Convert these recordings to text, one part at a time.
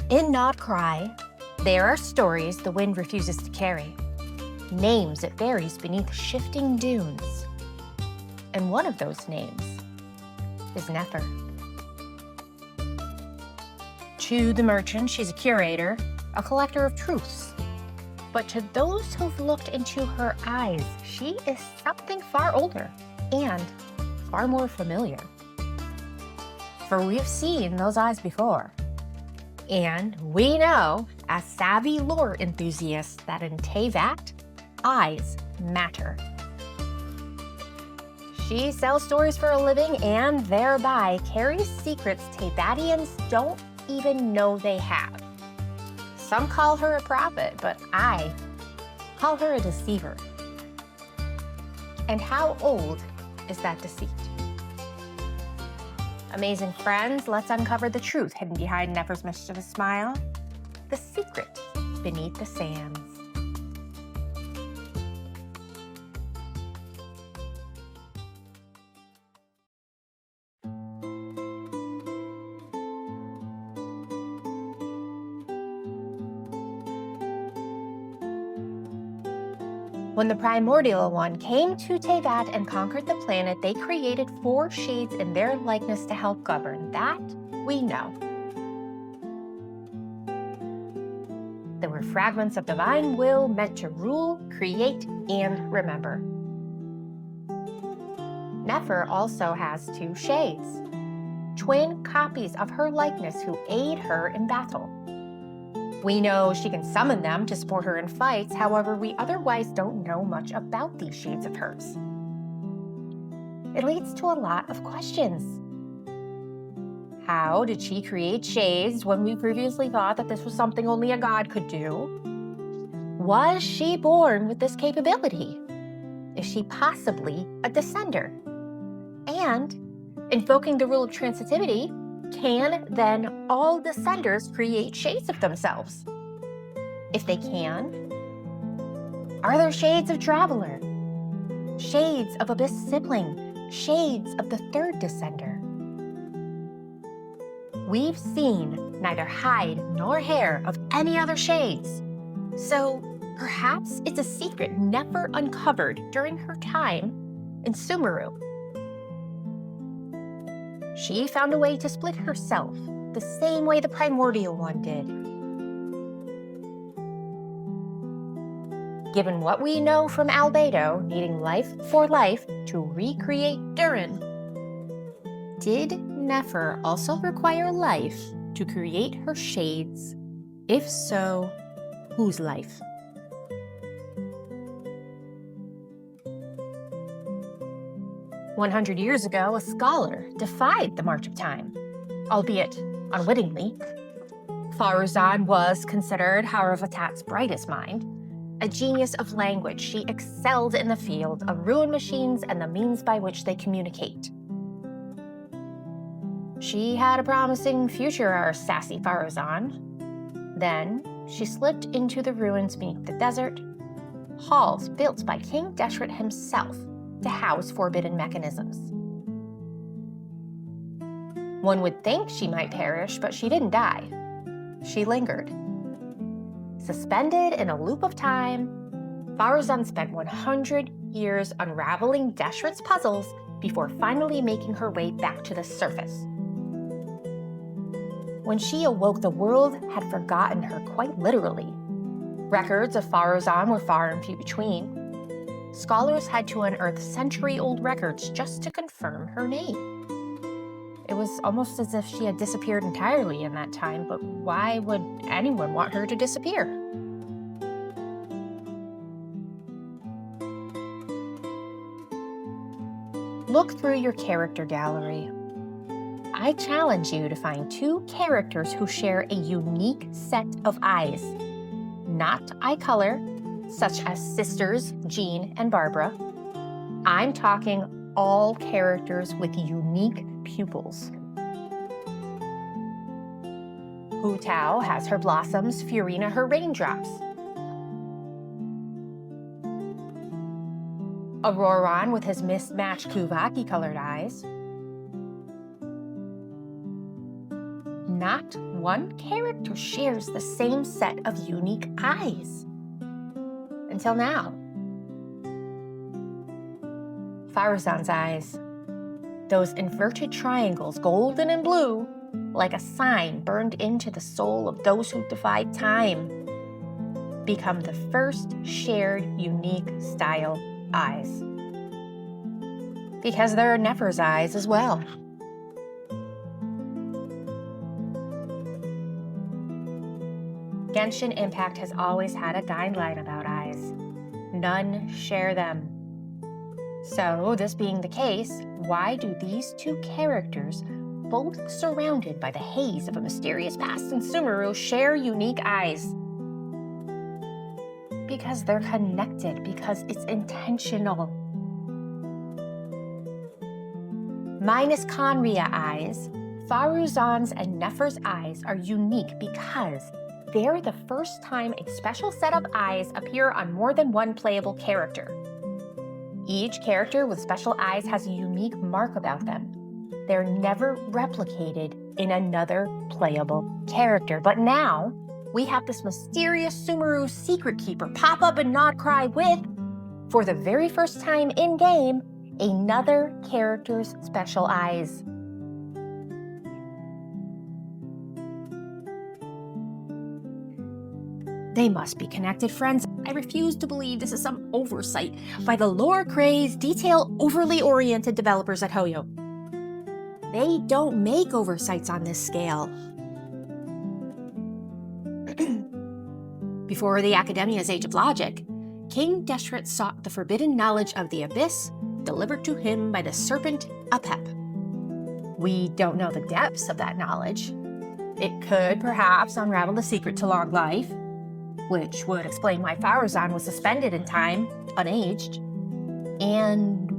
In NodKrai, there are stories the wind refuses to carry, names it buries beneath shifting dunes. And one of those names is Nefer. To the merchant, she's a curator, a collector of truths. But to those who've looked into her eyes, she is something far older and far more familiar. For we've seen those eyes before. And we know, as savvy lore enthusiasts, that in Teyvat, eyes matter. She sells stories for a living and thereby carries secrets Teyvatians don't even know they have. Some call her a prophet, but I call her a deceiver. And how old is that deceit? Amazing friends, let's uncover the truth hidden behind Nefer's mischievous smile, the secret beneath the sands. When the Primordial One came to Teyvat and conquered the planet, they created 4 shades in their likeness to help govern. That we know. There were fragments of divine will meant to rule, create, and remember. Nefer also has 2 shades, twin copies of her likeness who aid her in battle. We know she can summon them to support her in fights, however, we otherwise don't know much about these shades of hers. It leads to a lot of questions. How did she create shades when we previously thought that this was something only a god could do? Was she born with this capability? Is she possibly a descender? And, invoking the rule of transitivity, can then all descenders create shades of themselves? If they can, are there shades of Traveler, shades of Abyss Sibling, shades of the 3rd descender? We've seen neither hide nor hair of any other shades, so perhaps it's a secret Nefer uncovered during her time in Sumeru. She found a way to split herself, the same way the Primordial One did. Given what we know from Albedo needing life for life to recreate Durin, did Nefer also require life to create her shades? If so, whose life? "100 years ago, a scholar defied the march of time, albeit unwittingly. Faruzan was considered Haravatat's brightest mind. A genius of language, she excelled in the field of ruin machines and the means by which they communicate. She had a promising future, our sassy Faruzan. Then she slipped into the ruins beneath the desert, halls built by King Deshret himself to house forbidden mechanisms. One would think she might perish, but she didn't die. She lingered. Suspended in a loop of time, Faruzan spent 100 years unraveling Deshret's puzzles before finally making her way back to the surface. When she awoke, the world had forgotten her quite literally. Records of Faruzan were far and few between. Scholars had to unearth century-old records just to confirm her name. It was almost as if she had disappeared entirely in that time, but why would anyone want her to disappear? Look through your character gallery. I challenge you to find 2 characters who share a unique set of eyes, not eye color, such as sisters Jean and Barbara. I'm talking all characters with unique pupils. Hu Tao has her blossoms, Fiorina her raindrops. Auroran with his mismatched Kuvaki-colored eyes. not one character shares the same set of unique eyes. Until now. Faruzan's eyes. Those inverted triangles, golden and blue, like a sign burned into the soul of those who defied time, become the first shared unique style eyes. Because there are Nefer's eyes as well. Genshin Impact has always had a guideline about eyes. None share them. So, this being the case, why do these two characters, both surrounded by the haze of a mysterious past in Sumeru, share unique eyes? Because they're connected, because it's intentional. Minus Conria eyes, Faruzan's and Nefer's eyes are unique because they're the first time a special set of eyes appear on more than one playable character. Each character with special eyes has a unique mark about them. They're never replicated in another playable character. But now, we have this mysterious Sumeru secret keeper pop up in NodKrai with, for the very first time in-game, another character's special eyes. They must be connected, friends. I refuse to believe this is some oversight by the lore-crazed, detail-overly oriented developers at Hoyo. They don't make oversights on this scale. Before the Academia's Age of Logic, King Deshret sought the forbidden knowledge of the Abyss delivered to him by the serpent Apep. We don't know the depths of that knowledge. It could perhaps unravel the secret to long life, which would explain why Faruzan was suspended in time, unaged, and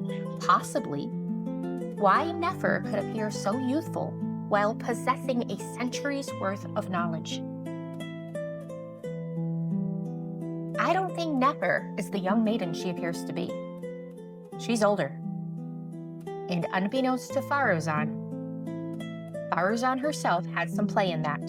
possibly why Nefer could appear so youthful while possessing a century's worth of knowledge. I don't think Nefer is the young maiden she appears to be. She's older. And unbeknownst to Faruzan herself had some play in that.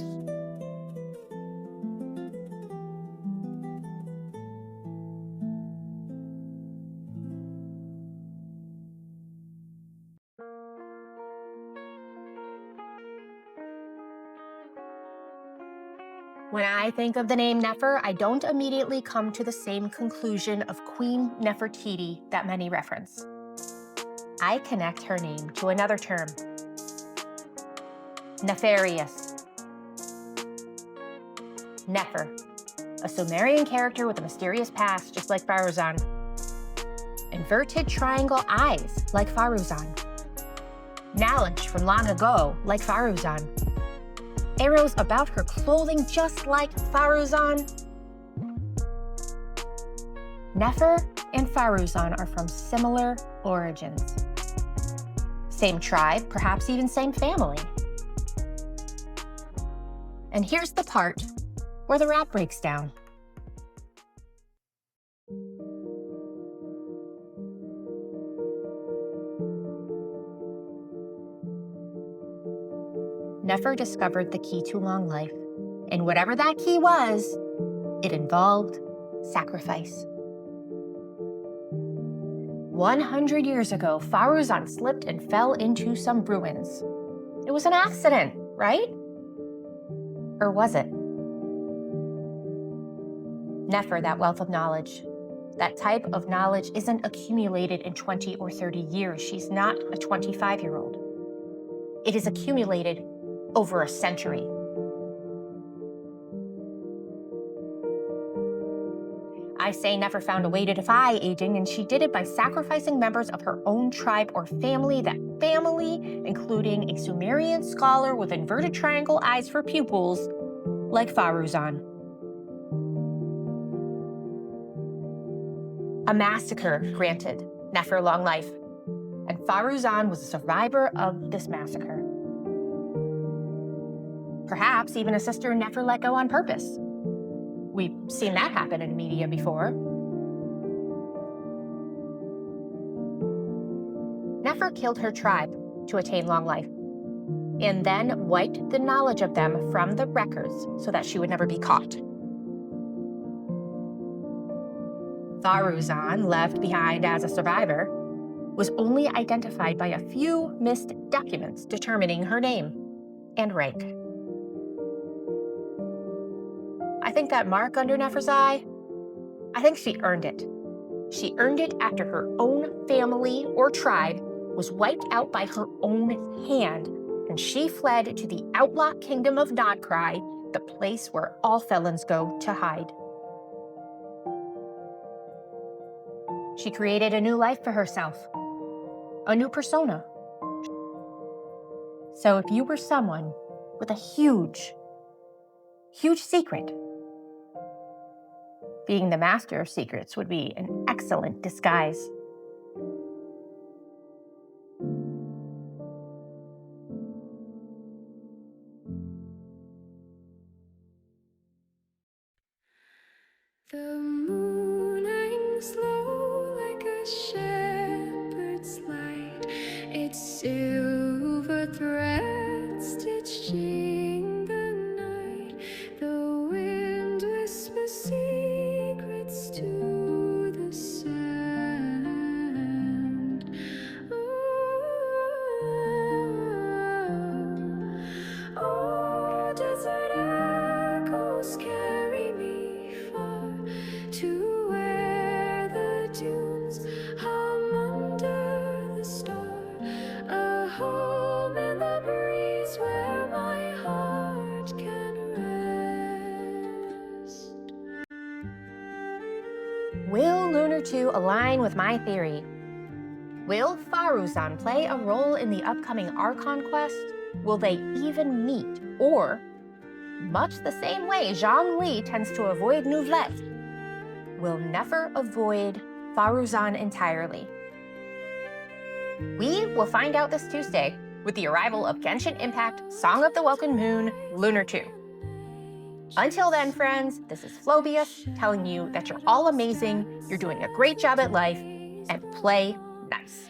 When I think of the name Nefer, I don't immediately come to the same conclusion of Queen Nefertiti that many reference. I connect her name to another term, nefarious. Nefer, a Sumerian character with a mysterious past, just like Faruzan. Inverted triangle eyes, like Faruzan. Knowledge from long ago, like Faruzan. Arrows about her clothing, just like Faruzan. Nefer and Faruzan are from similar origins. Same tribe, perhaps even same family. And here's the part where the rap breaks down. Nefer discovered the key to long life, and whatever that key was, it involved sacrifice. 100 years ago, Faruzan slipped and fell into some ruins. It was an accident, right? Or was it? Nefer, that wealth of knowledge. That type of knowledge isn't accumulated in 20 or 30 years. She's not a 25-year-old. It is accumulated over a century. I say Nefer found a way to defy aging, and she did it by sacrificing members of her own tribe or family. That family, including a Sumerian scholar with inverted triangle eyes for pupils, like Faruzan. A massacre granted Nefer long life, and Faruzan was a survivor of this massacre. Perhaps even a sister Nefer let go on purpose. We've seen that happen in media before. Nefer killed her tribe to attain long life. and then wiped the knowledge of them from the records so that she would never be caught. Faruzan, left behind as a survivor, was only identified by a few missed documents determining her name and rank. I think that mark under Nefer's eye, I think she earned it. She earned it after her own family or tribe was wiped out by her own hand, and she fled to the outlaw kingdom of NodKrai, the place where all felons go to hide. She created a new life for herself, a new persona. So if you were someone with a huge secret, being the master of secrets would be an excellent disguise. The moon hangs low like a shepherd's light, its silver thread stitching the night. The wind whispers secrets to the sand. Oh, desert echoes carry me far to where the dunes hum under the star, a home in the breeze where my heart can rest. Will Lunar 2 align with my theory? Will Faruzan play a role in the upcoming Archon quest? Will they even meet? Or, much the same way Zhongli tends to avoid Nouvlet, will Nefer avoid Faruzan entirely? We will find out this Tuesday with the arrival of Genshin Impact Song of the Welcome Moon Lunar 2. Until then, friends, this is Flobius telling you that you're all amazing, you're doing a great job at life, and play nice.